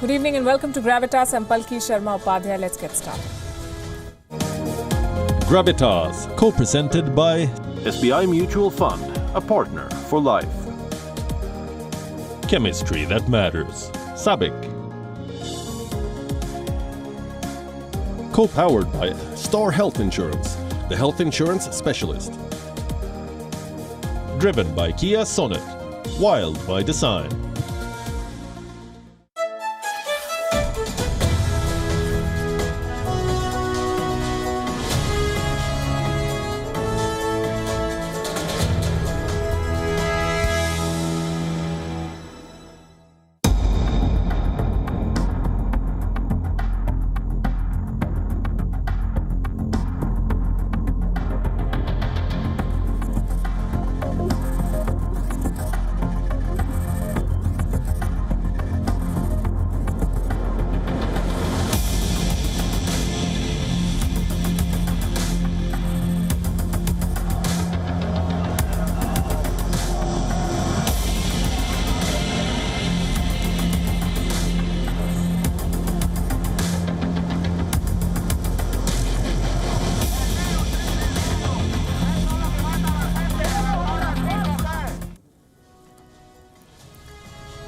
Good evening and welcome to Gravitas. I'm Palki Sharma Upadhyay. Let's get started. Gravitas, co-presented by SBI Mutual Fund, a partner for life. Chemistry That Matters, Sabic. Co-powered by Star Health Insurance, the health insurance specialist. Driven by Kia Sonet, wild by design.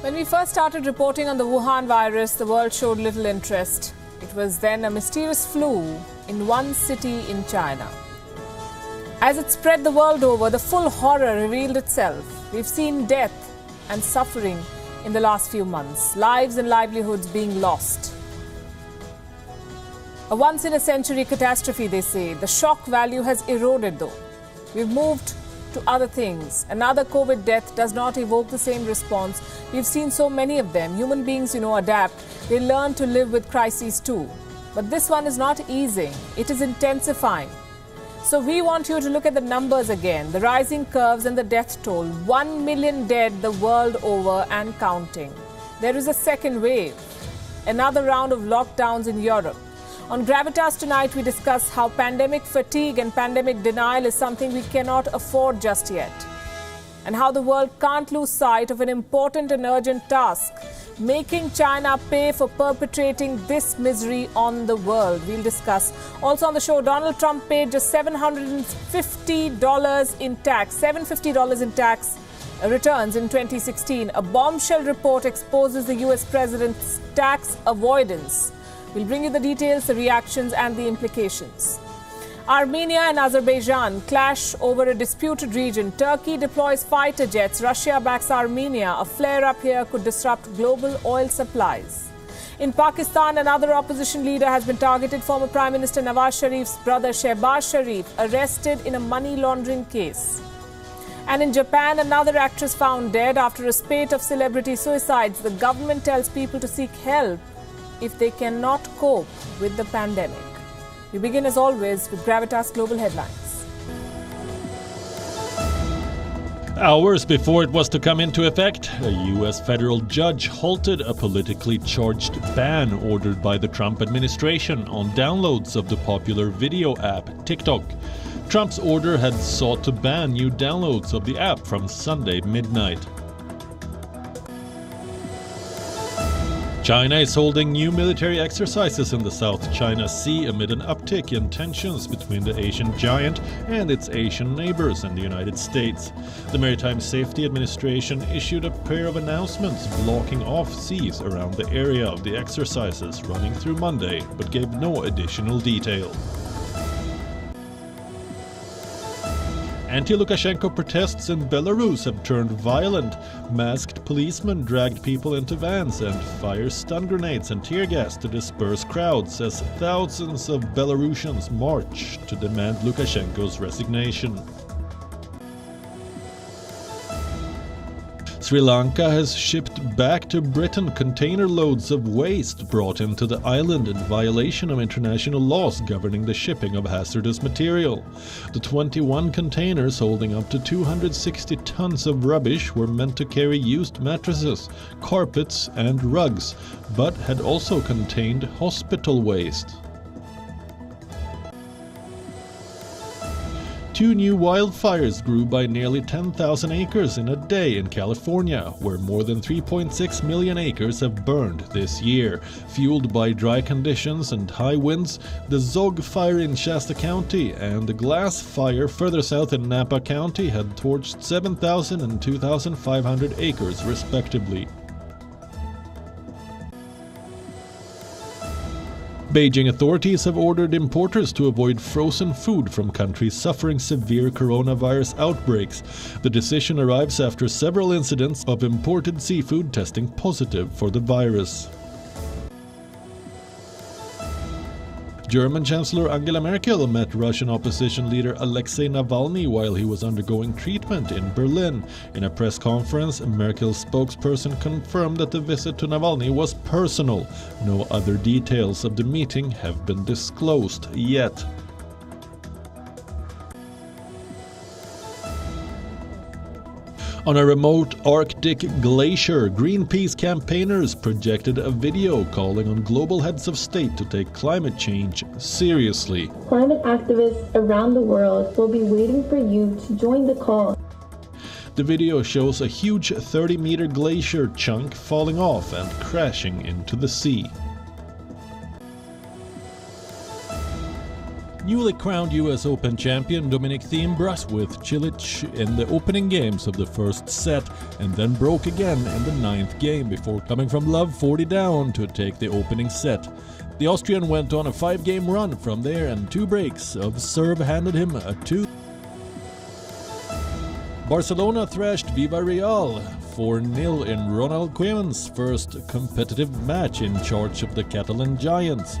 When we first started reporting on the Wuhan virus, the world showed little interest. It was then a mysterious flu in one city in China. As it spread the world over, the full horror revealed itself. We've seen death and suffering in the last few months, lives and livelihoods being lost. A once-in-a-century catastrophe, they say. The shock value has eroded, though. We've moved to other things. Another COVID death does not evoke the same response. We've seen so many of them. Human beings, adapt. They learn to live with crises too. But this one is not easing. It is intensifying. So we want you to look at the numbers again, the rising curves and the death toll. 1 million dead the world over and counting. There is a second wave. Another round of lockdowns in Europe. On Gravitas tonight, we discuss how pandemic fatigue and pandemic denial is something we cannot afford just yet, and how the world can't lose sight of an important and urgent task, making China pay for perpetrating this misery on the world. We'll discuss. Also on the show, Donald Trump paid just $750 in tax, $750 in tax returns in 2016. A bombshell report exposes the US president's tax avoidance. We'll bring you the details, the reactions and the implications. Armenia and Azerbaijan clash over a disputed region. Turkey deploys fighter jets. Russia backs Armenia. A flare-up here could disrupt global oil supplies. In Pakistan, another opposition leader has been targeted. Former Prime Minister Nawaz Sharif's brother Shehbaz Sharif arrested in a money laundering case. And in Japan, another actress found dead after a spate of celebrity suicides. The government tells people to seek help if they cannot cope with the pandemic. We begin as always with Gravitas Global Headlines. Hours before it was to come into effect, a U.S. federal judge halted a politically charged ban ordered by the Trump administration on downloads of the popular video app TikTok. Trump's order had sought to ban new downloads of the app from Sunday midnight. China is holding new military exercises in the South China Sea amid an uptick in tensions between the Asian giant and its Asian neighbors and the United States. The Maritime Safety Administration issued a pair of announcements blocking off seas around the area of the exercises running through Monday, but gave no additional detail. Anti-Lukashenko protests in Belarus have turned violent. Masked policemen dragged people into vans and fired stun grenades and tear gas to disperse crowds as thousands of Belarusians march to demand Lukashenko's resignation. Sri Lanka has shipped back to Britain container loads of waste brought into the island in violation of international laws governing the shipping of hazardous material. The 21 containers holding up to 260 tons of rubbish were meant to carry used mattresses, carpets and rugs, but had also contained hospital waste. 2 new wildfires grew by nearly 10,000 acres in a day in California, where more than 3.6 million acres have burned this year. Fueled by dry conditions and high winds, the Zog fire in Shasta County and the Glass fire further south in Napa County had torched 7,000 and 2,500 acres respectively. Beijing authorities have ordered importers to avoid frozen food from countries suffering severe coronavirus outbreaks. The decision arrives after several incidents of imported seafood testing positive for the virus. German Chancellor Angela Merkel met Russian opposition leader Alexei Navalny while he was undergoing treatment in Berlin. In a press conference, Merkel's spokesperson confirmed that the visit to Navalny was personal. No other details of the meeting have been disclosed yet. On a remote Arctic glacier, Greenpeace campaigners projected a video calling on global heads of state to take climate change seriously. Climate activists around the world will be waiting for you to join the call. The video shows a huge 30-meter glacier chunk falling off and crashing into the sea. Newly crowned US Open champion Dominic Thiem brushed with Cilic in the opening games of the first set and then broke again in the 9th game before coming from love 40 down to take the opening set. The Austrian went on a 5-game run from there and 2 breaks of serve handed him a 2. Barcelona thrashed Villarreal 4-0 in Ronald Koeman's first competitive match in charge of the Catalan Giants.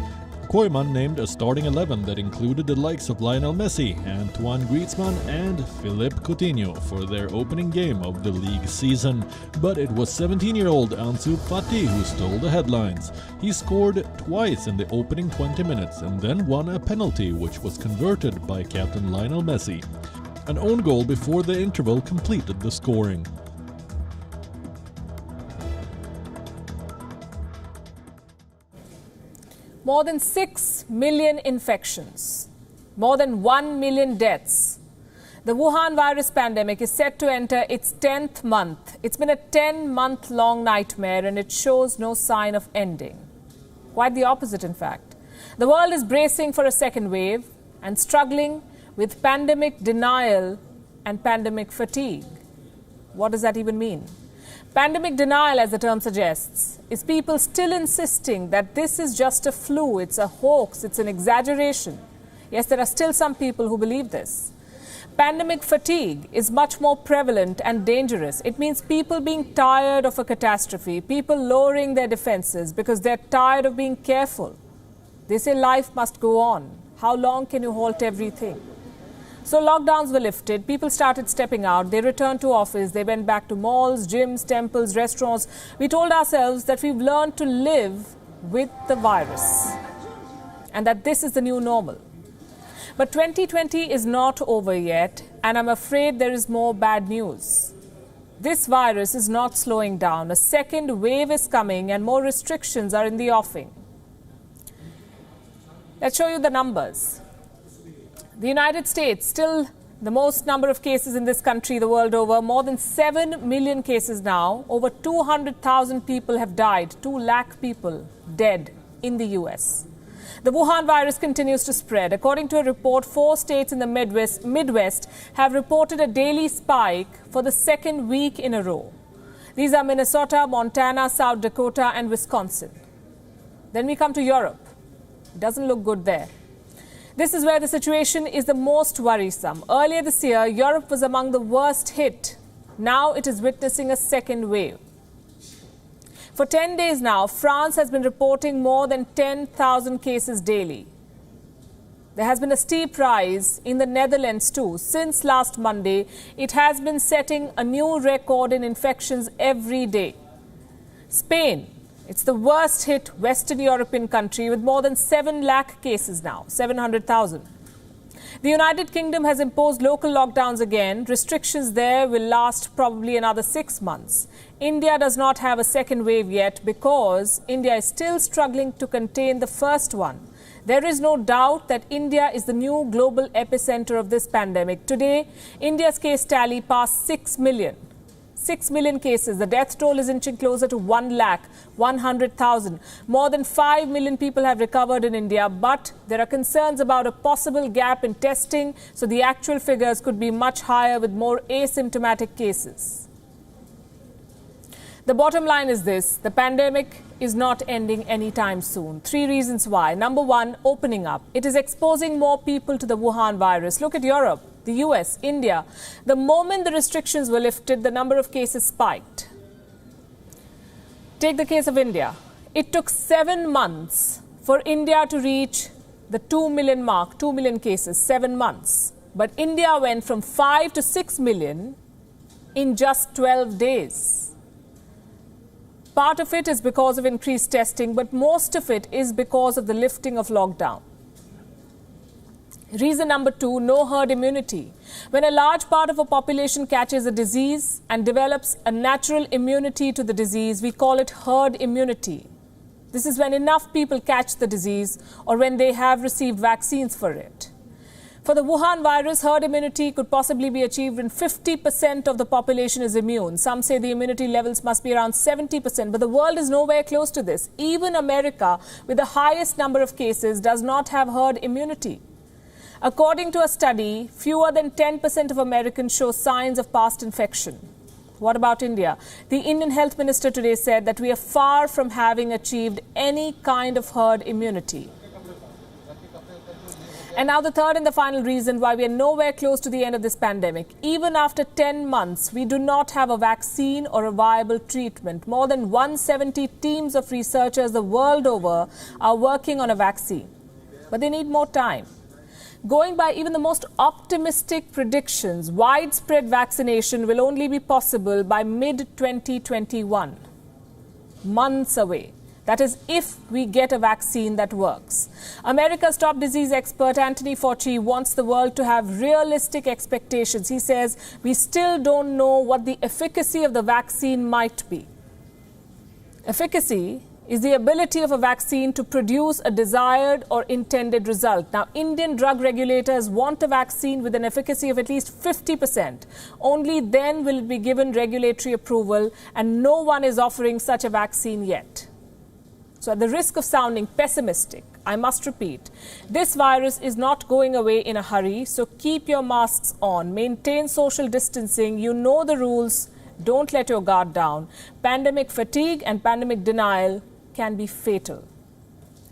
Koeman named a starting 11 that included the likes of Lionel Messi, Antoine Griezmann and Philippe Coutinho for their opening game of the league season. But it was 17-year-old Ansu Fati who stole the headlines. He scored twice in the opening 20 minutes and then won a penalty which was converted by captain Lionel Messi. An own goal before the interval completed the scoring. More than 6 million infections, more than 1 million deaths. The Wuhan virus pandemic is set to enter its 10th month. It's been a 10-month-long nightmare and it shows no sign of ending. Quite the opposite, in fact. The world is bracing for a second wave and struggling with pandemic denial and pandemic fatigue. What does that even mean? Pandemic denial, as the term suggests, is people still insisting that this is just a flu, it's a hoax, it's an exaggeration. Yes, there are still some people who believe this. Pandemic fatigue is much more prevalent and dangerous. It means people being tired of a catastrophe, people lowering their defenses because they're tired of being careful. They say life must go on. How long can you halt everything? So lockdowns were lifted, people started stepping out, they returned to office, they went back to malls, gyms, temples, restaurants. We told ourselves that we've learned to live with the virus and that this is the new normal. But 2020 is not over yet, and I'm afraid there is more bad news. This virus is not slowing down. A second wave is coming and more restrictions are in the offing. Let's show you the numbers. The United States, still the most number of cases in this country the world over, more than 7 million cases now. Over 200,000 people have died, 2 lakh people dead in the US. The Wuhan virus continues to spread. According to a report, 4 states in the Midwest have reported a daily spike for the second week in a row. These are Minnesota, Montana, South Dakota and Wisconsin. Then we come to Europe. It doesn't look good there. This is where the situation is the most worrisome. Earlier this year, Europe was among the worst hit. Now it is witnessing a second wave. For 10 days now, France has been reporting more than 10,000 cases daily. There has been a steep rise in the Netherlands too. Since last Monday, it has been setting a new record in infections every day. Spain, it's the worst hit Western European country with more than 7 lakh cases now, 700,000. The United Kingdom has imposed local lockdowns again. Restrictions there will last probably another 6 months. India does not have a second wave yet because India is still struggling to contain the first one. There is no doubt that India is the new global epicenter of this pandemic. Today, India's case tally passed 6 million. 6 million cases. The death toll is inching closer to 1,100,000. More than 5 million people have recovered in India, but there are concerns about a possible gap in testing, so the actual figures could be much higher with more asymptomatic cases. The bottom line is this: the pandemic is not ending anytime soon. 3 reasons why. Number 1, opening up. It is exposing more people to the Wuhan virus. Look at Europe, the US, India. The moment the restrictions were lifted, the number of cases spiked. Take the case of India. It took 7 months for India to reach the 2 million mark, 2 million cases, 7 months. But India went from 5 to 6 million in just 12 days. Part of it is because of increased testing, but most of it is because of the lifting of lockdown. Reason number 2, no herd immunity. When a large part of a population catches a disease and develops a natural immunity to the disease, we call it herd immunity. This is when enough people catch the disease or when they have received vaccines for it. For the Wuhan virus, herd immunity could possibly be achieved when 50% of the population is immune. Some say the immunity levels must be around 70%, but the world is nowhere close to this. Even America, with the highest number of cases, does not have herd immunity. According to a study, fewer than 10% of Americans show signs of past infection. What about India? The Indian Health Minister today said that we are far from having achieved any kind of herd immunity. And now the third and the final reason why we are nowhere close to the end of this pandemic. Even after 10 months, we do not have a vaccine or a viable treatment. More than 170 teams of researchers the world over are working on a vaccine. But they need more time. Going by even the most optimistic predictions, widespread vaccination will only be possible by mid-2021. Months away. That is, if we get a vaccine that works. America's top disease expert Anthony Fauci wants the world to have realistic expectations. He says we still don't know what the efficacy of the vaccine might be. Efficacy is the ability of a vaccine to produce a desired or intended result. Now, Indian drug regulators want a vaccine with an efficacy of at least 50%. Only then will it be given regulatory approval, and no one is offering such a vaccine yet. So at the risk of sounding pessimistic, I must repeat, this virus is not going away in a hurry, so keep your masks on, maintain social distancing, you know the rules, don't let your guard down. Pandemic fatigue and pandemic denial can be fatal.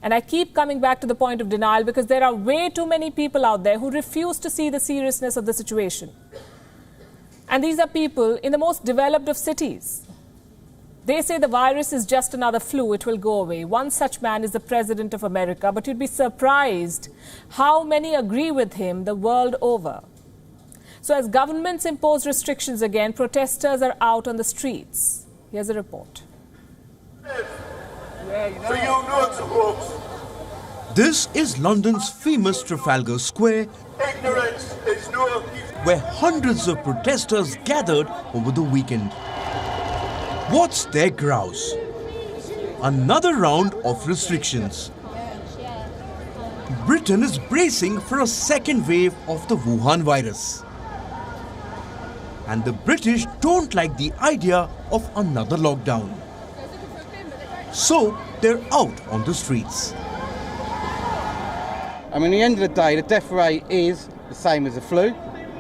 And I keep coming back to the point of denial because there are way too many people out there who refuse to see the seriousness of the situation. And these are people in the most developed of cities. They say the virus is just another flu, it will go away. One such man is the President of America, but you'd be surprised how many agree with him the world over. So as governments impose restrictions again, protesters are out on the streets. Here's a report. This is London's famous Trafalgar Square, where hundreds of protesters gathered over the weekend. What's their grouse? Another round of restrictions. Britain is bracing for a second wave of the Wuhan virus. And the British don't like the idea of another lockdown. So they're out on the streets. I mean, at the end of the day, the death rate is the same as the flu.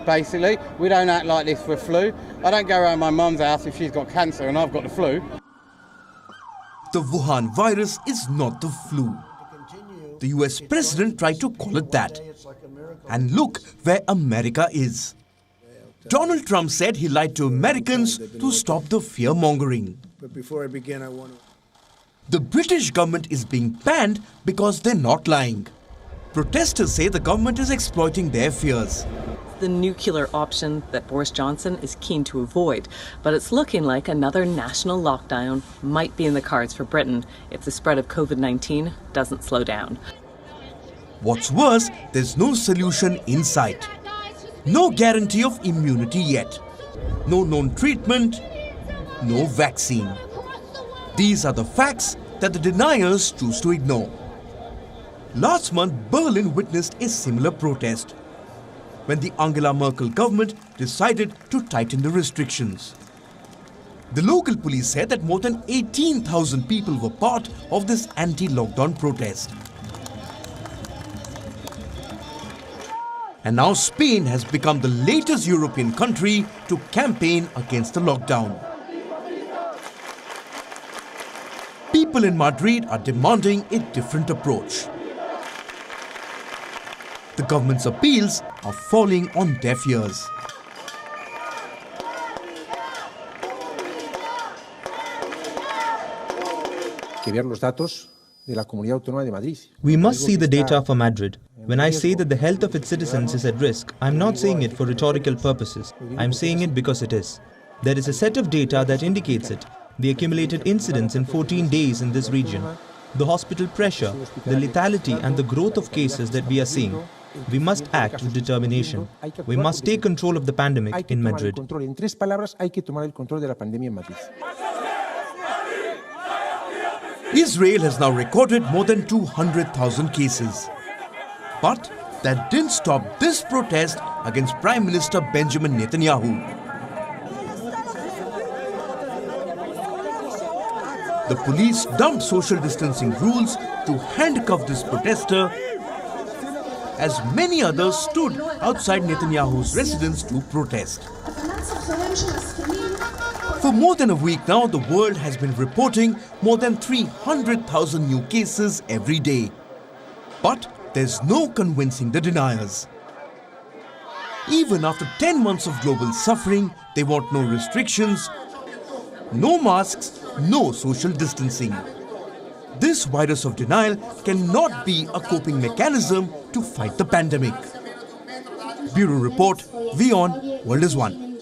Basically, we don't act like this for a flu. I don't go around my mum's house if she's got cancer and I've got the flu. The Wuhan virus is not the flu. The US president tried to call it that. And look where America is. Donald Trump said he lied to Americans to stop the fear-mongering. But before I begin, I want to... The British government is being banned because they're not lying. Protesters say the government is exploiting their fears. The nuclear option that Boris Johnson is keen to avoid, but it's looking like another national lockdown might be in the cards for Britain if the spread of COVID-19 doesn't slow down. What's worse, there's no solution in sight. No guarantee of immunity yet. No known treatment, no vaccine. These are the facts that the deniers choose to ignore. Last month, Berlin witnessed a similar protest when the Angela Merkel government decided to tighten the restrictions. The local police said that more than 18,000 people were part of this anti-lockdown protest. And now Spain has become the latest European country to campaign against the lockdown. People in Madrid are demanding a different approach. The government's appeals are falling on deaf ears. We must see the data for Madrid. When I say that the health of its citizens is at risk, I'm not saying it for rhetorical purposes. I'm saying it because it is. There is a set of data that indicates it. The accumulated incidents in 14 days in this region, the hospital pressure, the lethality and the growth of cases that we are seeing. We must act with determination. We must take control of the pandemic in Madrid. Israel has now recorded more than 200,000 cases. But that didn't stop this protest against Prime Minister Benjamin Netanyahu. The police dumped social distancing rules to handcuff this protester, as many others stood outside Netanyahu's residence to protest. For more than a week now, the world has been reporting more than 300,000 new cases every day. But there's no convincing the deniers. Even after 10 months of global suffering, they want no restrictions, no masks, no social distancing. This virus of denial cannot be a coping mechanism to fight the pandemic. Bureau Report, WION, World is One.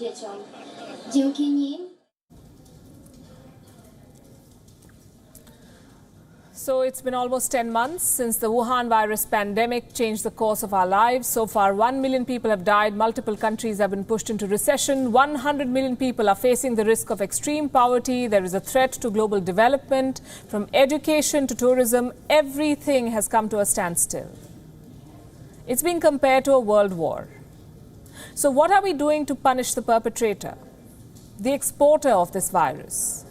So it's been almost 10 months since the Wuhan virus pandemic changed the course of our lives. So far, 1 million people have died. Multiple countries have been pushed into recession. 100 million people are facing the risk of extreme poverty. There is a threat to global development. From education to tourism, everything has come to a standstill. It's being compared to a world war. So what are we doing to punish the perpetrator, the exporter of this virus?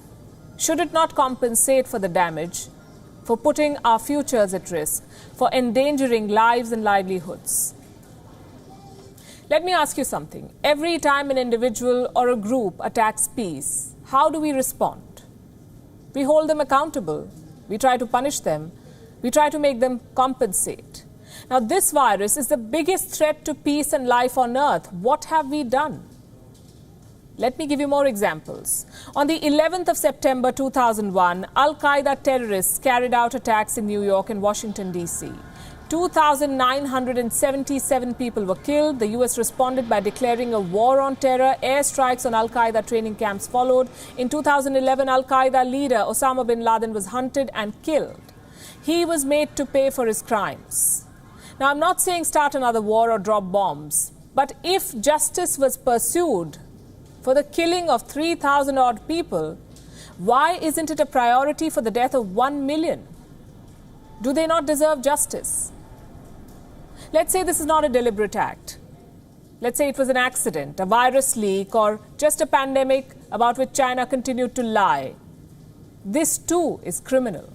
Should it not compensate for the damage, for putting our futures at risk, for endangering lives and livelihoods? Let me ask you something. Every time an individual or a group attacks peace, how do we respond? We hold them accountable. We try to punish them. We try to make them compensate. Now, this virus is the biggest threat to peace and life on earth. What have we done? Let me give you more examples. On the 11th of September 2001, Al-Qaeda terrorists carried out attacks in New York and Washington, D.C. 2,977 people were killed. The U.S. responded by declaring a war on terror. Airstrikes on Al-Qaeda training camps followed. In 2011, Al-Qaeda leader Osama bin Laden was hunted and killed. He was made to pay for his crimes. Now, I'm not saying start another war or drop bombs, but if justice was pursued for the killing of 3,000 odd people, why isn't it a priority for the death of 1 million? Do they not deserve justice? Let's say this is not a deliberate act. Let's say it was an accident, a virus leak, or just a pandemic about which China continued to lie. This too is criminal.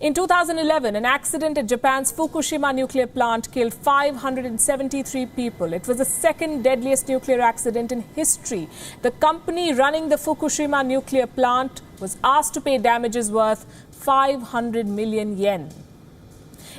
In 2011, an accident at Japan's Fukushima nuclear plant killed 573 people. It was the second deadliest nuclear accident in history. The company running the Fukushima nuclear plant was asked to pay damages worth 500 million yen.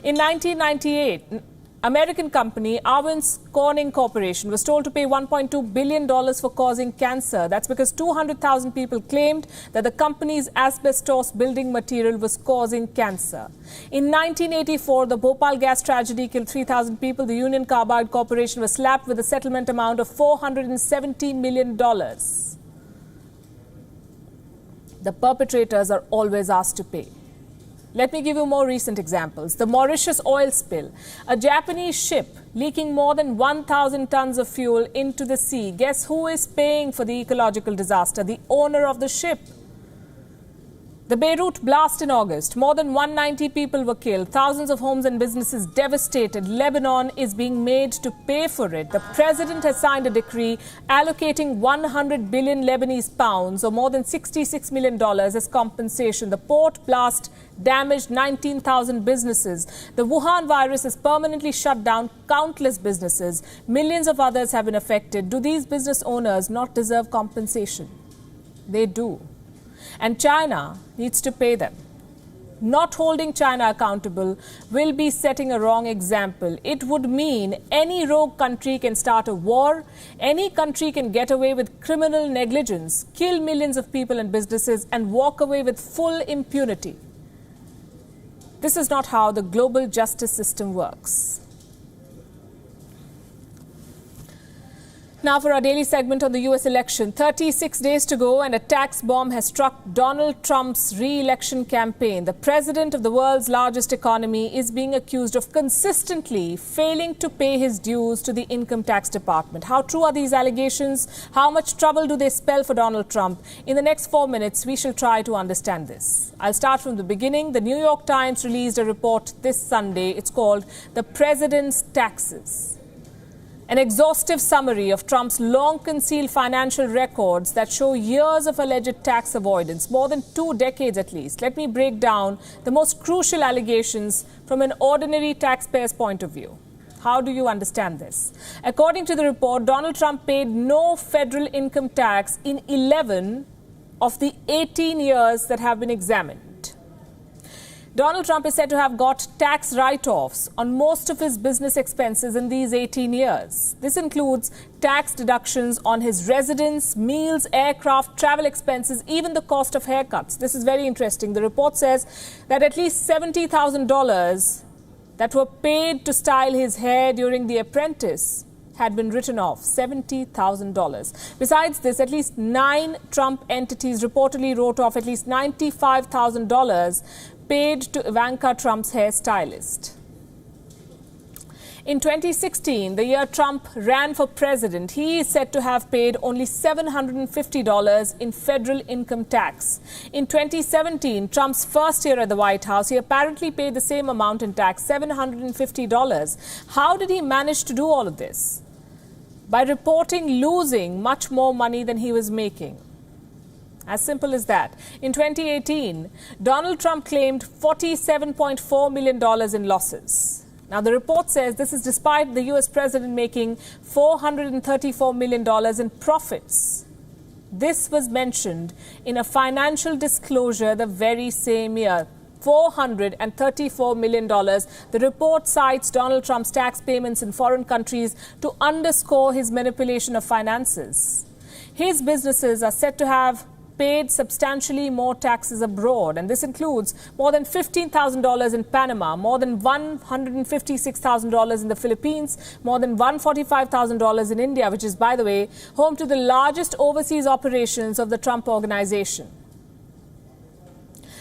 In 1998, American company Owens Corning Corporation was told to pay $1.2 billion for causing cancer. That's because 200,000 people claimed that the company's asbestos building material was causing cancer. In 1984, the Bhopal gas tragedy killed 3,000 people. The Union Carbide Corporation was slapped with a settlement amount of $470 million. The perpetrators are always asked to pay. Let me give you more recent examples. The Mauritius oil spill. A Japanese ship leaking more than 1,000 tons of fuel into the sea. Guess who is paying for the ecological disaster? The owner of the ship. The Beirut blast in August. More than 190 people were killed. Thousands of homes and businesses devastated. Lebanon is being made to pay for it. The president has signed a decree allocating 100 billion Lebanese pounds, or more than $66 million, as compensation. The port blast damaged 19,000 businesses. The Wuhan virus has permanently shut down countless businesses. Millions of others have been affected. Do these business owners not deserve compensation? They do. And China needs to pay them. Not holding China accountable will be setting a wrong example. It would mean any rogue country can start a war, any country can get away with criminal negligence, kill millions of people and businesses, and walk away with full impunity. This is not how the global justice system works. Now for our daily segment on the US election. 36 days to go and a tax bomb has struck Donald Trump's re-election campaign. The president of the world's largest economy is being accused of consistently failing to pay his dues to the income tax department. How true are these allegations? How much trouble do they spell for Donald Trump? In the next 4 minutes, we shall try to understand this. I'll start from the beginning. The New York Times released a report this Sunday. It's called The President's Taxes. An exhaustive summary of Trump's long-concealed financial records that show years of alleged tax avoidance, more than 2 decades at least. Let me break down the most crucial allegations from an ordinary taxpayer's point of view. How do you understand this? According to the report, Donald Trump paid no federal income tax in 11 of the 18 years that have been examined. Donald Trump is said to have got tax write-offs on most of his business expenses in these 18 years. This includes tax deductions on his residence, meals, aircraft, travel expenses, even the cost of haircuts. This is very interesting. The report says that at least $70,000 that were paid to style his hair during The Apprentice had been written off. $70,000. Besides this, at least 9 Trump entities reportedly wrote off at least $95,000 paid to Ivanka Trump's hairstylist. In 2016, the year Trump ran for president, he is said to have paid only $750 in federal income tax. In 2017, Trump's first year at the White House, he apparently paid the same amount in tax, $750. How did he manage to do all of this? By reporting losing much more money than he was making. As simple as that. In 2018, Donald Trump claimed $47.4 million in losses. Now, the report says this is despite the U.S. president making $434 million in profits. This was mentioned in a financial disclosure the very same year. $434 million. The report cites Donald Trump's tax payments in foreign countries to underscore his manipulation of finances. His businesses are said to have paid substantially more taxes abroad, and this includes more than $15,000 in Panama, more than $156,000 in the Philippines, more than $145,000 in India, which is, by the way, home to the largest overseas operations of the Trump organization.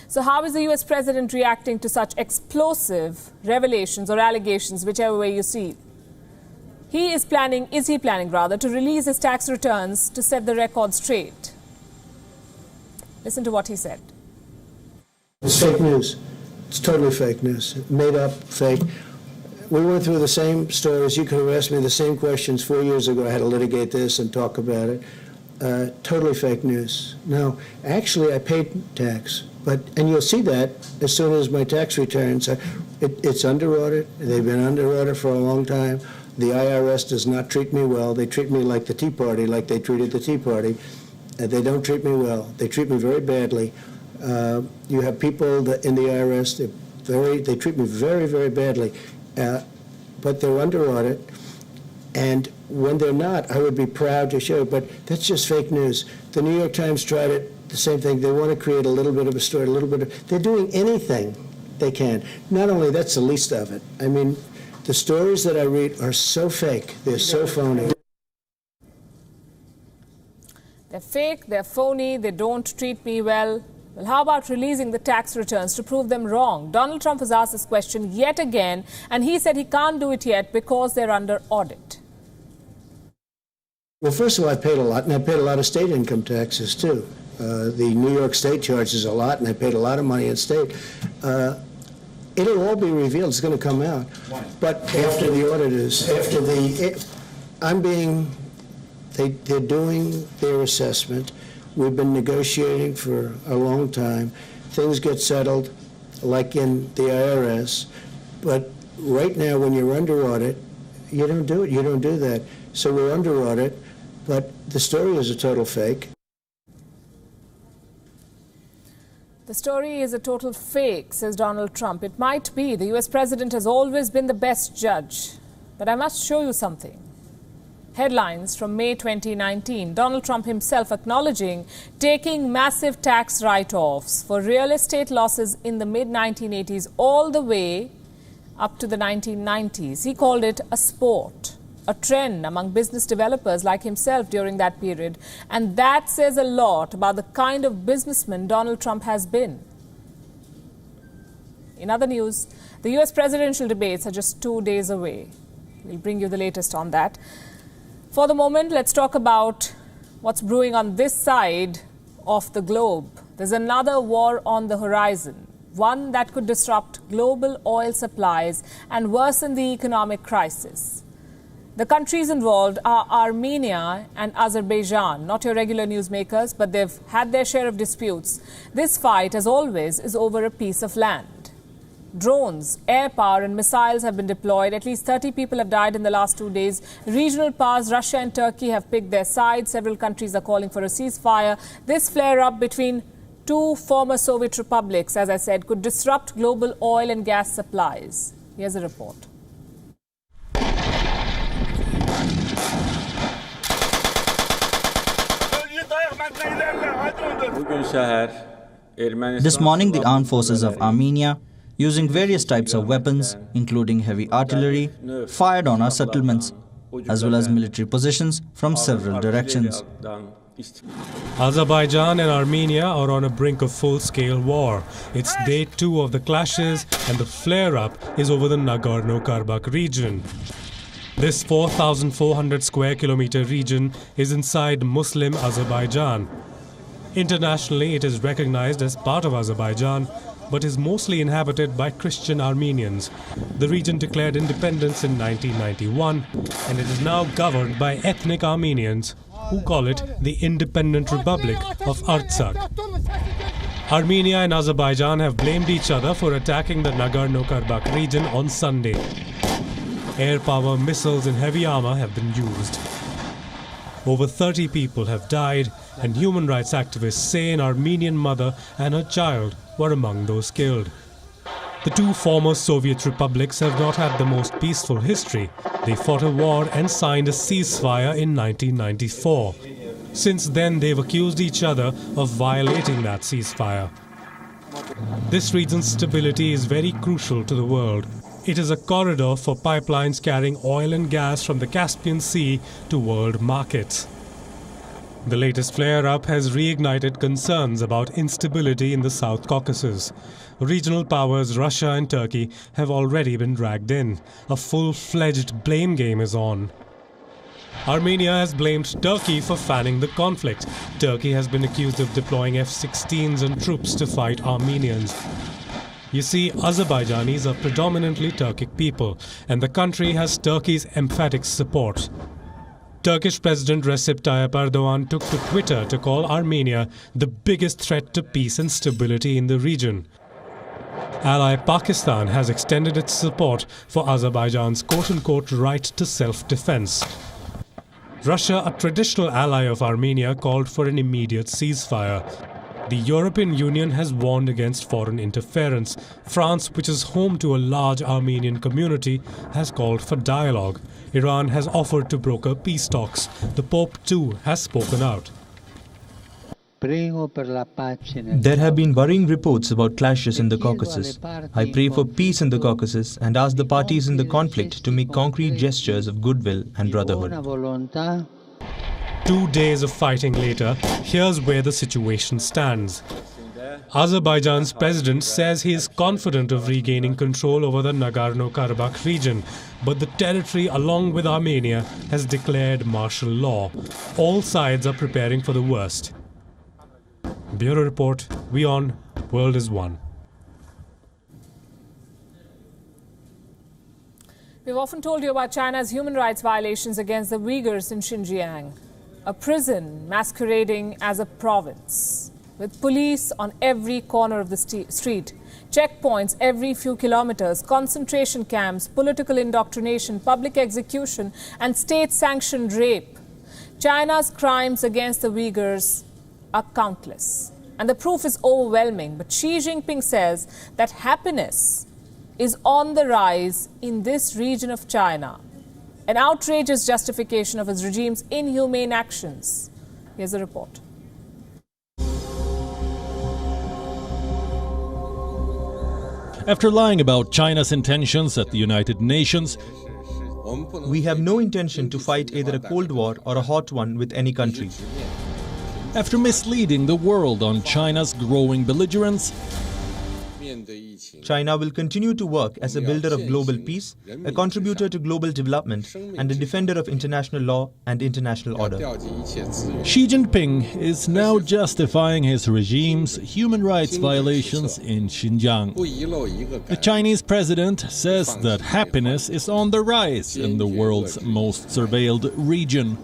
So how is the US president reacting to such explosive revelations or allegations, whichever way you see it? Is he planning to release his tax returns to set the record straight? Listen to what he said. It's fake news. It's totally fake news. Made up, fake. We went through the same stories. You could have asked me the same questions 4 years ago. I had to litigate this and talk about it. Totally fake news. Now, actually, I paid tax. And you'll see that as soon as my tax returns. It's under audit. They've been under audit for a long time. The IRS does not treat me well. They treat me like the Tea Party, like they treated the Tea Party. They don't treat me well. They treat me very badly. You have people in the IRS, they treat me very, very badly. But they're under audit. And when they're not, I would be proud to show it. But that's just fake news. The New York Times tried it, the same thing. They want to create a little bit of a story, they're doing anything they can. Not only that's the least of it. I mean, the stories that I read are so fake. They're so phony. They're fake, they're phony, they don't treat me well. Well, how about releasing the tax returns to prove them wrong? Donald Trump has asked this question yet again, and he said he can't do it yet because they're under audit. Well, first of all, I paid a lot, and I paid a lot of state income taxes, too. The New York State charges a lot, and I paid a lot of money in state. It'll all be revealed. It's going to come out. But after the audit is, they're doing their assessment. We've been negotiating for a long time. Things get settled, like in the IRS. But right now, when you're under audit, you don't do it. You don't do that. So we're under audit, but the story is a total fake. The story is a total fake, says Donald Trump. It might be. The US president has always been the best judge. But I must show you something. Headlines from May 2019. Donald Trump himself acknowledging taking massive tax write-offs for real estate losses in the mid-1980s all the way up to the 1990s. He called it a sport, a trend among business developers like himself during that period. And that says a lot about the kind of businessman Donald Trump has been. In other news, the US presidential debates are just 2 days away. We'll bring you the latest on that. For the moment, let's talk about what's brewing on this side of the globe. There's another war on the horizon, one that could disrupt global oil supplies and worsen the economic crisis. The countries involved are Armenia and Azerbaijan, not your regular newsmakers, but they've had their share of disputes. This fight, as always, is over a piece of land. Drones, air power and missiles have been deployed. At least 30 people have died in the last 2 days. Regional powers, Russia and Turkey, have picked their sides. Several countries are calling for a ceasefire. This flare-up between two former Soviet republics, as I said, could disrupt global oil and gas supplies. Here's a report. This morning, the armed forces of Armenia, using various types of weapons, including heavy artillery, fired on our settlements, as well as military positions from several directions. Azerbaijan and Armenia are on a brink of full-scale war. It's day 2 of the clashes, and the flare-up is over the Nagorno-Karabakh region. This 4,400 square kilometer region is inside Muslim Azerbaijan. Internationally, it is recognized as part of Azerbaijan, but is mostly inhabited by Christian Armenians. The region declared independence in 1991, and it is now governed by ethnic Armenians, who call it the Independent Republic of Artsakh. Armenia and Azerbaijan have blamed each other for attacking the Nagorno-Karabakh region on Sunday. Air power, missiles and heavy armor have been used. Over 30 people have died, and human rights activists say an Armenian mother and her child were among those killed. The two former Soviet republics have not had the most peaceful history. They fought a war and signed a ceasefire in 1994. Since then, they've accused each other of violating that ceasefire. This region's stability is very crucial to the world. It is a corridor for pipelines carrying oil and gas from the Caspian Sea to world markets. The latest flare-up has reignited concerns about instability in the South Caucasus. Regional powers Russia and Turkey have already been dragged in. A full-fledged blame game is on. Armenia has blamed Turkey for fanning the conflict. Turkey has been accused of deploying F-16s and troops to fight Armenians. You see, Azerbaijanis are predominantly Turkic people, and the country has Turkey's emphatic support. Turkish President Recep Tayyip Erdogan took to Twitter to call Armenia the biggest threat to peace and stability in the region. Ally Pakistan has extended its support for Azerbaijan's quote-unquote right to self-defense. Russia, a traditional ally of Armenia, called for an immediate ceasefire. The European Union has warned against foreign interference. France, which is home to a large Armenian community, has called for dialogue. Iran has offered to broker peace talks. The Pope too has spoken out. There have been worrying reports about clashes in the Caucasus. I pray for peace in the Caucasus and ask the parties in the conflict to make concrete gestures of goodwill and brotherhood. 2 days of fighting later, here's where the situation stands. Azerbaijan's president says he is confident of regaining control over the Nagorno-Karabakh region, but the territory, along with Armenia, has declared martial law. All sides are preparing for the worst. Bureau Report, WION, World is One. We've often told you about China's human rights violations against the Uyghurs in Xinjiang, a prison masquerading as a province, with police on every corner of the street, checkpoints every few kilometers, concentration camps, political indoctrination, public execution, and state-sanctioned rape. China's crimes against the Uyghurs are countless, and the proof is overwhelming. But Xi Jinping says that happiness is on the rise in this region of China, an outrageous justification of his regime's inhumane actions. Here's a report. After lying about China's intentions at the United Nations, we have no intention to fight either a cold war or a hot one with any country. After misleading the world on China's growing belligerence, China will continue to work as a builder of global peace, a contributor to global development, and a defender of international law and international order. Xi Jinping is now justifying his regime's human rights violations in Xinjiang. The Chinese president says that happiness is on the rise in the world's most surveilled region.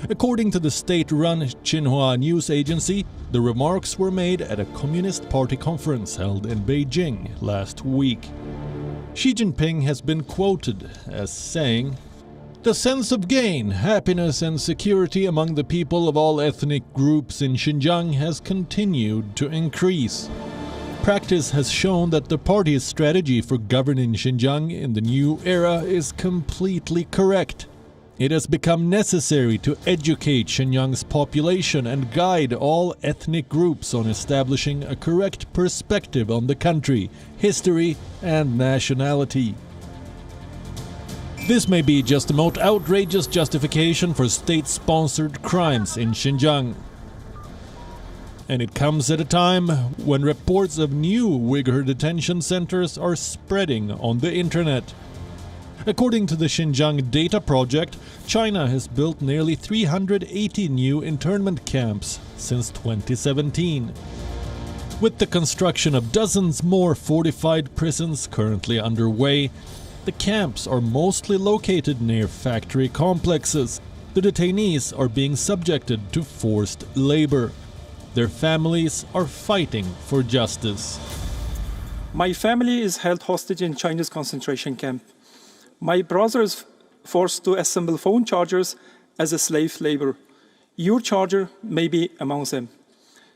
According to the state-run Xinhua news agency, the remarks were made at a Communist Party conference held in Beijing last week. Xi Jinping has been quoted as saying, "The sense of gain, happiness and security among the people of all ethnic groups in Xinjiang has continued to increase. Practice has shown that the party's strategy for governing Xinjiang in the new era is completely correct. It has become necessary to educate Xinjiang's population and guide all ethnic groups on establishing a correct perspective on the country, history, and nationality. This may be just the most outrageous justification for state-sponsored crimes in Xinjiang. And it comes at a time when reports of new Uyghur detention centers are spreading on the internet. According to the Xinjiang Data Project, China has built nearly 380 new internment camps since 2017. With the construction of dozens more fortified prisons currently underway, the camps are mostly located near factory complexes. The detainees are being subjected to forced labor. Their families are fighting for justice. My family is held hostage in Chinese concentration camp. My brother is forced to assemble phone chargers as a slave labor. Your charger may be among them.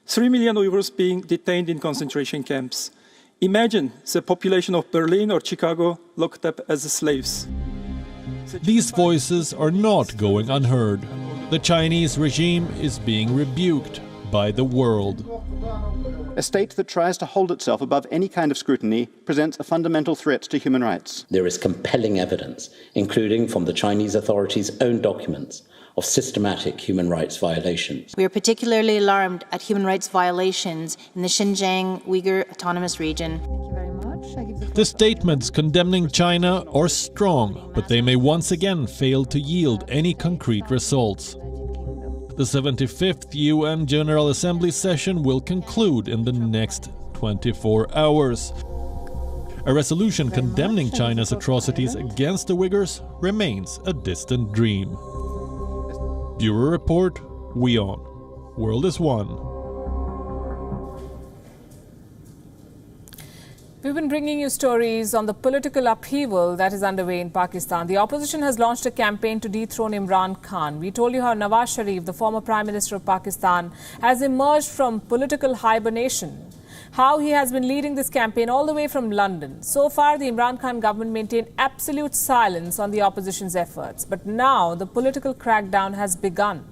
3 million Uyghurs being detained in concentration camps. Imagine the population of Berlin or Chicago locked up as slaves. These voices are not going unheard. The Chinese regime is being rebuked by the world. A state that tries to hold itself above any kind of scrutiny presents a fundamental threat to human rights. There is compelling evidence, including from the Chinese authorities' own documents, of systematic human rights violations. We are particularly alarmed at human rights violations in the Xinjiang Uyghur Autonomous Region. The statements condemning China are strong, but they may once again fail to yield any concrete results. The 75th UN General Assembly session will conclude in the next 24 hours. A resolution condemning China's atrocities against the Uyghurs remains a distant dream. Bureau Report, WION. World is One. We've been bringing you stories on the political upheaval that is underway in Pakistan. The opposition has launched a campaign to dethrone Imran Khan. We told you how Nawaz Sharif, the former Prime Minister of Pakistan, has emerged from political hibernation. How he has been leading this campaign all the way from London. So far, the Imran Khan government maintained absolute silence on the opposition's efforts. But now the political crackdown has begun.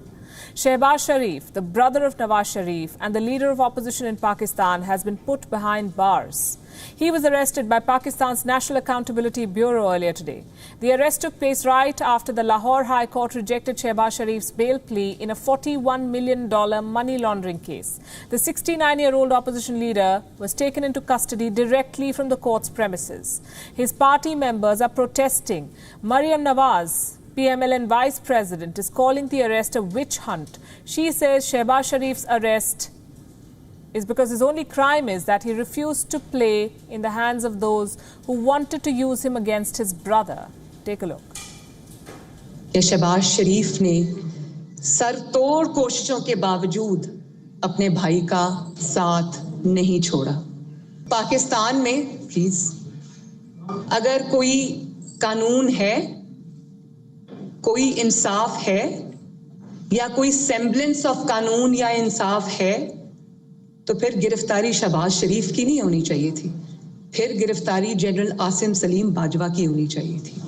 Shehbaz Sharif, the brother of Nawaz Sharif and the leader of opposition in Pakistan, has been put behind bars. He was arrested by Pakistan's National Accountability Bureau earlier today. The arrest took place right after the Lahore High Court rejected Shehbaz Sharif's bail plea in a $41 million money laundering case. The 69-year-old opposition leader was taken into custody directly from the court's premises. His party members are protesting. Maryam Nawaz, PMLN Vice President, is calling the arrest a witch hunt. She says Shehbaz Sharif's arrest is because his only crime is that he refused to play in the hands of those who wanted to use him against his brother. Take a look. Shahbaz शरीफ ने सरतोड़ कोशिशों के बावजूद अपने भाई का साथ नहीं छोड़ा. पाकिस्तान में प्लीज अगर कोई कानून है, कोई इंसाफ है या कोई सेम्बलेंस ऑफ कानून या इंसाफ है, तो फिर गिरफ्तारी शहबाज शरीफ की नहीं होनी चाहिए थी. फिर गिरफ्तारी जनरल आसिम सलीम बाजवा की होनी चाहिए थी.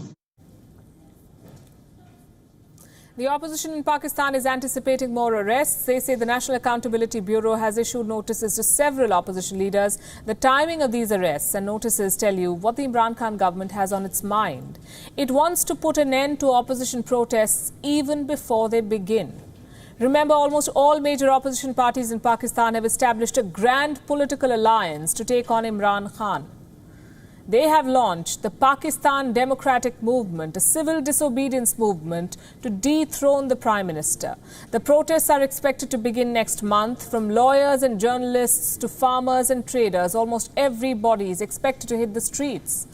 The opposition in Pakistan is anticipating more arrests. They say the National Accountability Bureau has issued notices to several opposition leaders. The timing of these arrests and notices tell you what the Imran Khan government has on its mind. It wants to put an end to opposition protests even before they begin. Remember, almost all major opposition parties in Pakistan have established a grand political alliance to take on Imran Khan. They have launched the Pakistan Democratic Movement, a civil disobedience movement to dethrone the Prime Minister. The protests are expected to begin next month. From lawyers and journalists to farmers and traders, almost everybody is expected to hit the streets.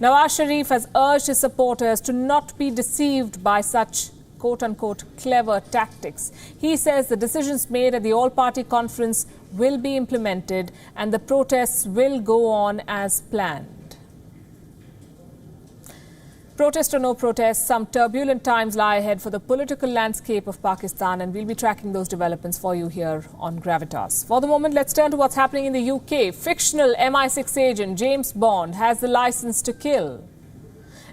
Nawaz Sharif has urged his supporters to not be deceived by such quote-unquote clever tactics. He says the decisions made at the all-party conference will be implemented and the protests will go on as planned. Protest or no protest, some turbulent times lie ahead for the political landscape of Pakistan, and we'll be tracking those developments for you here on Gravitas. For the moment, let's turn to what's happening in the UK. Fictional MI6 agent James Bond has the license to kill.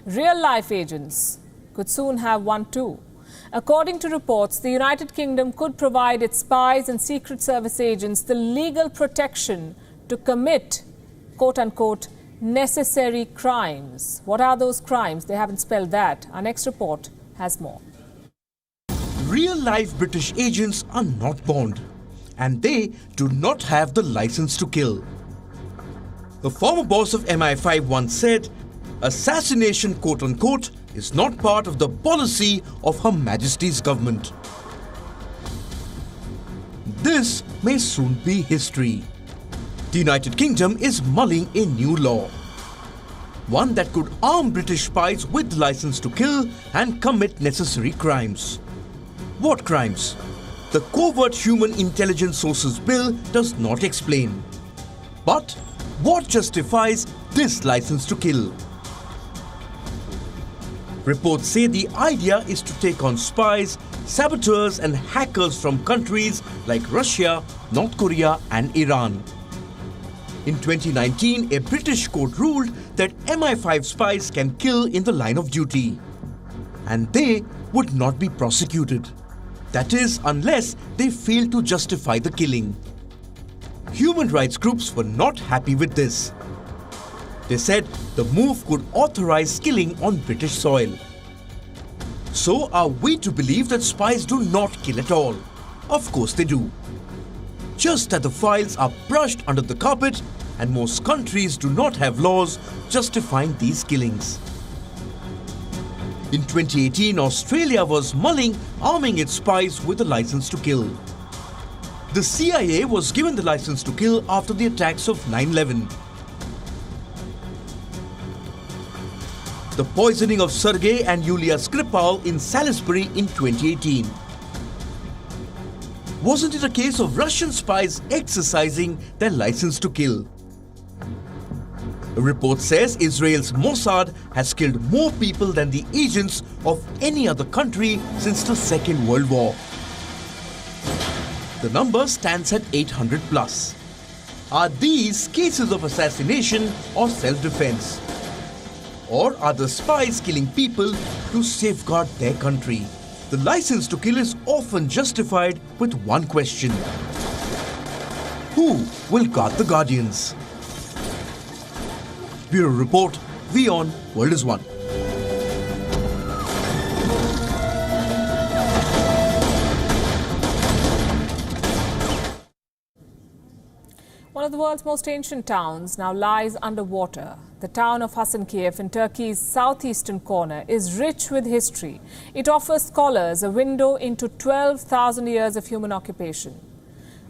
Real-life agents could soon have one too. According to reports, the United Kingdom could provide its spies and Secret Service agents the legal protection to commit, quote-unquote, necessary crimes. What are those crimes? They haven't spelled that. Our next report has more. Real-life British agents are not Bond, and they do not have the license to kill. The former boss of MI5 once said, assassination, quote-unquote, is not part of the policy of Her Majesty's government. This may soon be history. The United Kingdom is mulling a new law. One that could arm British spies with license to kill and commit necessary crimes. What crimes? The Covert Human Intelligence Sources Bill does not explain. But what justifies this license to kill? Reports say the idea is to take on spies, saboteurs and hackers from countries like Russia, North Korea and Iran. In 2019, a British court ruled that MI5 spies can kill in the line of duty. And they would not be prosecuted. That is, unless they fail to justify the killing. Human rights groups were not happy with this. They said the move could authorize killing on British soil. So are we to believe that spies do not kill at all? Of course they do. Just that the files are brushed under the carpet and most countries do not have laws justifying these killings. In 2018, Australia was mulling arming its spies with a license to kill. The CIA was given the license to kill after the attacks of 9/11. The poisoning of Sergei and Yulia Skripal in Salisbury in 2018. Wasn't it a case of Russian spies exercising their license to kill? A report says Israel's Mossad has killed more people than the agents of any other country since the Second World War. The number stands at 800 plus. Are these cases of assassination or self-defense? Or are the spies killing people to safeguard their country? The license to kill is often justified with one question. Who will guard the guardians? Bureau Report, WION World is One. One of the world's most ancient towns now lies underwater. The town of Hasankeyf in Turkey's southeastern corner is rich with history. It offers scholars a window into 12,000 years of human occupation.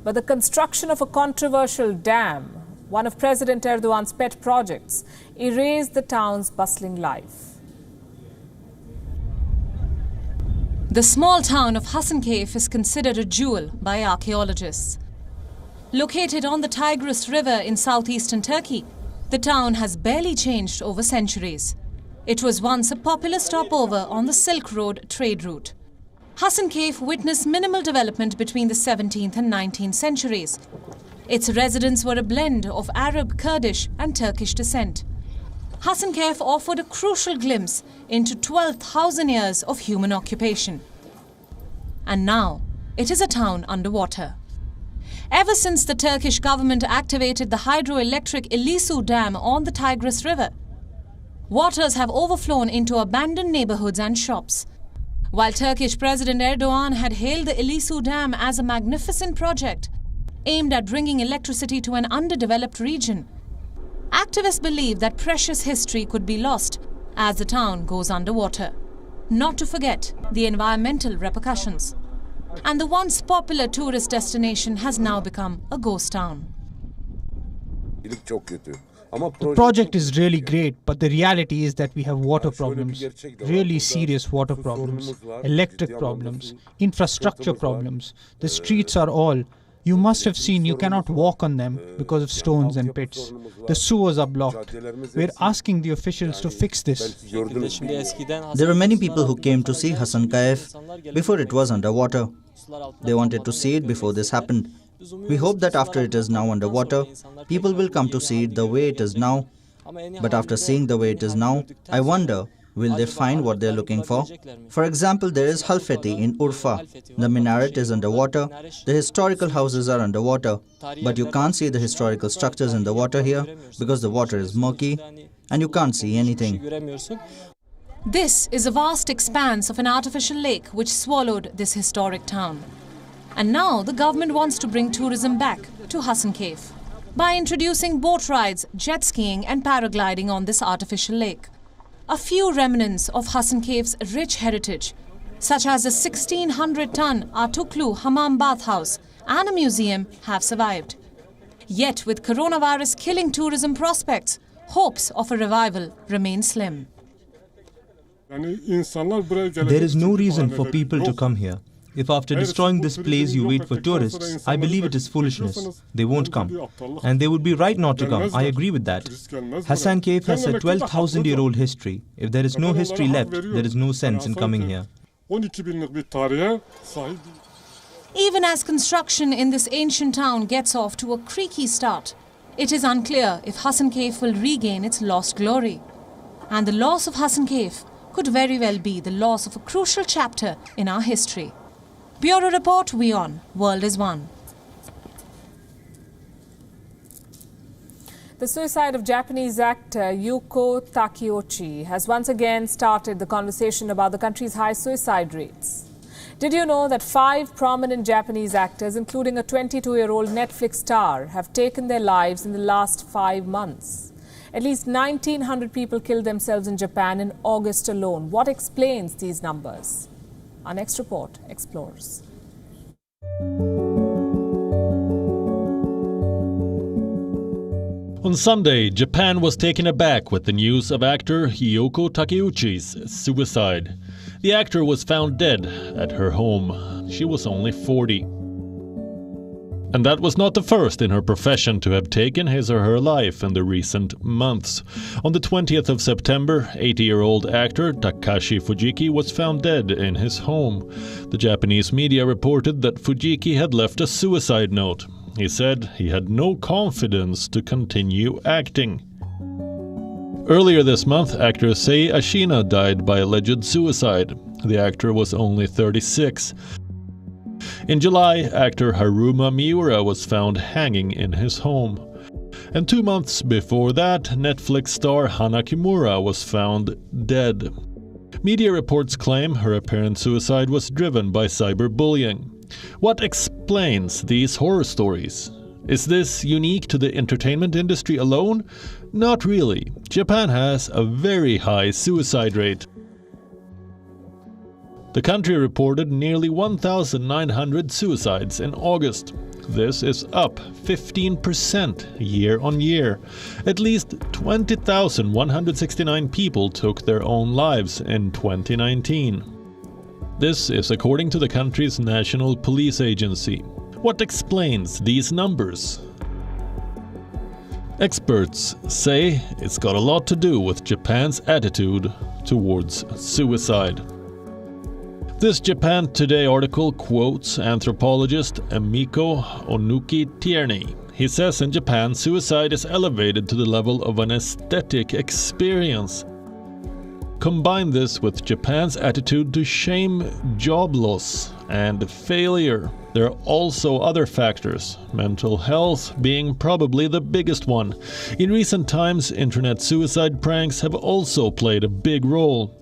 But the construction of a controversial dam, one of President Erdogan's pet projects, erased the town's bustling life. The small town of Hasankeyf is considered a jewel by archaeologists. Located on the Tigris River in southeastern Turkey, the town has barely changed over centuries. It was once a popular stopover on the Silk Road trade route. Hasankeyf witnessed minimal development between the 17th and 19th centuries. Its residents were a blend of Arab, Kurdish and Turkish descent. Hasankeyf offered a crucial glimpse into 12,000 years of human occupation. And now, it is a town underwater. Ever since the Turkish government activated the hydroelectric Ilisu Dam on the Tigris River, waters have overflown into abandoned neighborhoods and shops. While Turkish President Erdogan had hailed the Ilisu Dam as a magnificent project aimed at bringing electricity to an underdeveloped region, activists believe that precious history could be lost as the town goes underwater. Not to forget the environmental repercussions. And the once popular tourist destination has now become a ghost town. The project is really great, but the reality is that we have water problems, really serious water problems, electric problems, infrastructure problems. The streets are all, you must have seen, you cannot walk on them because of stones and pits. The sewers are blocked. We're asking the officials to fix this. There are many people who came to see Hasankeyf before it was underwater. They wanted to see it before this happened. We hope that after it is now underwater, people will come to see it the way it is now. But after seeing the way it is now, I wonder, will they find what they are looking for? For example, there is Halfeti in Urfa. The minaret is underwater. The historical houses are underwater. But you can't see the historical structures in the water here because the water is murky and you can't see anything. This is a vast expanse of an artificial lake which swallowed this historic town. And now the government wants to bring tourism back to Hasankeyf by introducing boat rides, jet skiing and paragliding on this artificial lake. A few remnants of Hasankeyf's rich heritage, such as a 1,600-ton Artuklu Hammam bathhouse and a museum, have survived. Yet with coronavirus killing tourism prospects, hopes of a revival remain slim. There is no reason for people to come here. If after destroying this place you wait for tourists, I believe it is foolishness. They won't come. And they would be right not to come. I agree with that. Hasankeyf has a 12,000-year-old history. If there is no history left, there is no sense in coming here. Even as construction in this ancient town gets off to a creaky start, it is unclear if Hasankeyf will regain its lost glory. And the loss of Hasankeyf could very well be the loss of a crucial chapter in our history. Bureau Report, WION, World is One. The suicide of Japanese actor Hiyoko Takeuchi has once again started the conversation about the country's high suicide rates. Did you know that 5 prominent Japanese actors, including a 22-year-old Netflix star, have taken their lives in the last 5 months? At least 1,900 people killed themselves in Japan in August alone. What explains these numbers? Our next report explores. On Sunday, Japan was taken aback with the news of actor Hiyoko Takeuchi's suicide. The actor was found dead at her home. She was only 40. And that was not the first in her profession to have taken his or her life in the recent months. On the 20th of September, 80-year-old actor Takeuchi Fujiki was found dead in his home. The Japanese media reported that Fujiki had left a suicide note. He said he had no confidence to continue acting. Earlier this month, actor Sei Ashina died by alleged suicide. The actor was only 36. In July, actor Haruma Miura was found hanging in his home. And 2 months before that, Netflix star Hana Kimura was found dead. Media reports claim her apparent suicide was driven by cyberbullying. What explains these horror stories? Is this unique to the entertainment industry alone? Not really. Japan has a very high suicide rate. The country reported nearly 1,900 suicides in August. This is up 15% year on year. At least 20,169 people took their own lives in 2019. This is according to the country's national police agency. What explains these numbers? Experts say it's got a lot to do with Japan's attitude towards suicide. This Japan Today article quotes anthropologist Emiko Onuki-Tierney. He says in Japan, suicide is elevated to the level of an aesthetic experience. Combine this with Japan's attitude to shame job loss and failure. There are also other factors, mental health being probably the biggest one. In recent times, internet suicide pranks have also played a big role.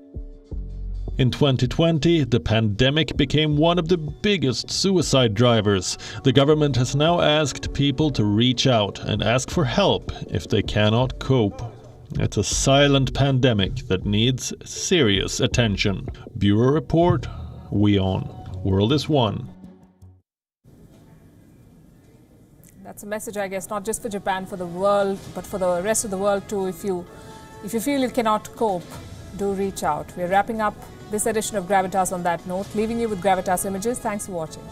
In 2020, the pandemic became one of the biggest suicide drivers. The government has now asked people to reach out and ask for help if they cannot cope. It's a silent pandemic that needs serious attention. Bureau Report, WION. World is one. That's a message, I guess, not just for Japan, for the world, but for the rest of the world too. If you feel you cannot cope, do reach out. We're wrapping up this edition of Gravitas on that note, leaving you with Gravitas images. Thanks for watching.